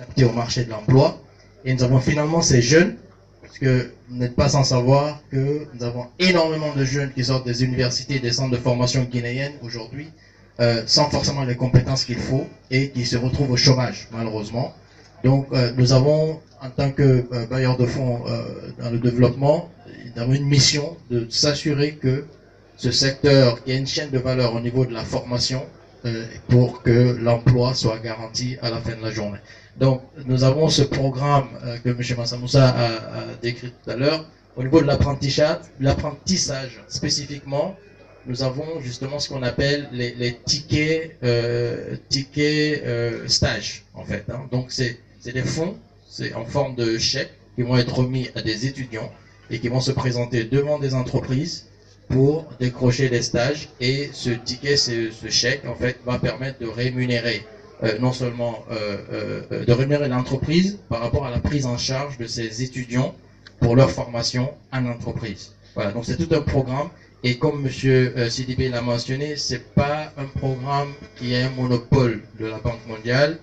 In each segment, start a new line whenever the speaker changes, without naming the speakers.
adapté au marché de l'emploi. Et nous avons finalement ces jeunes, parce que vous n'êtes pas sans savoir que nous avons énormément de jeunes qui sortent des universités, des centres de formation guinéennes aujourd'hui, sans forcément les compétences qu'il faut et qui se retrouvent au chômage, malheureusement. Donc, nous avons, en tant que bailleur de fonds dans le développement, nous avons une mission de s'assurer que ce secteur, qu'il y ait une chaîne de valeur au niveau de la formation pour que l'emploi soit garanti à la fin de la journée. Donc, nous avons ce programme que M. Massamoussa a décrit tout à l'heure. Au niveau de l'apprentissage spécifiquement, nous avons justement ce qu'on appelle les tickets, stage, en fait. Hein. Donc, c'est des fonds, c'est en forme de chèques qui vont être remis à des étudiants et qui vont se présenter devant des entreprises pour décrocher des stages. Et ce ticket, ce chèque, en fait, va permettre de rémunérer non seulement de rémunérer l'entreprise par rapport à la prise en charge de ces étudiants pour leur formation en entreprise. Voilà, donc c'est tout un programme. Et comme M. Sidibé l'a mentionné, c'est pas un programme qui est un monopole de la Banque mondiale.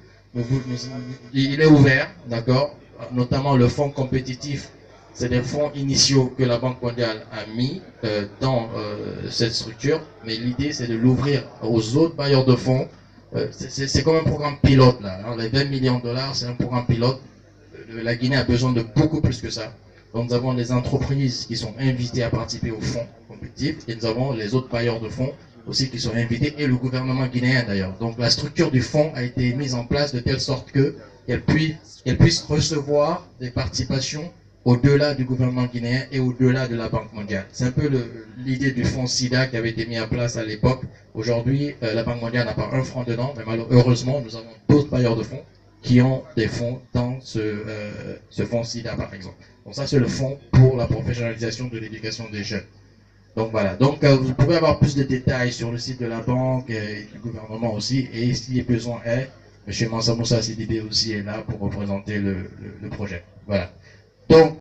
Il est ouvert, d'accord, notamment le fonds compétitif. C'est des fonds initiaux que la Banque mondiale a mis dans cette structure, mais l'idée c'est de l'ouvrir aux autres bailleurs de fonds. C'est comme un programme pilote là. Hein. Les 20 millions de dollars, c'est un programme pilote. La Guinée a besoin de beaucoup plus que ça. Donc nous avons les entreprises qui sont invitées à participer au fonds compétitif et nous avons les autres bailleurs de fonds aussi qui sont invités et le gouvernement guinéen d'ailleurs. Donc la structure du fonds a été mise en place de telle sorte qu'elle puisse recevoir des participations au-delà du gouvernement guinéen et au-delà de la Banque mondiale. C'est un peu l'idée du fonds SIDA qui avait été mis en place à l'époque. Aujourd'hui, la Banque mondiale n'a pas un franc dedans, mais malheureusement, nous avons d'autres bailleurs de fonds qui ont des fonds dans ce fonds SIDA, par exemple. Donc ça, c'est le fonds pour la professionnalisation de l'éducation des jeunes. Donc voilà, donc vous pouvez avoir plus de détails sur le site de la banque et du gouvernement aussi, et si besoin est, M. Mansa Moussa Sidibé aussi est là pour représenter le projet. Voilà. Donc,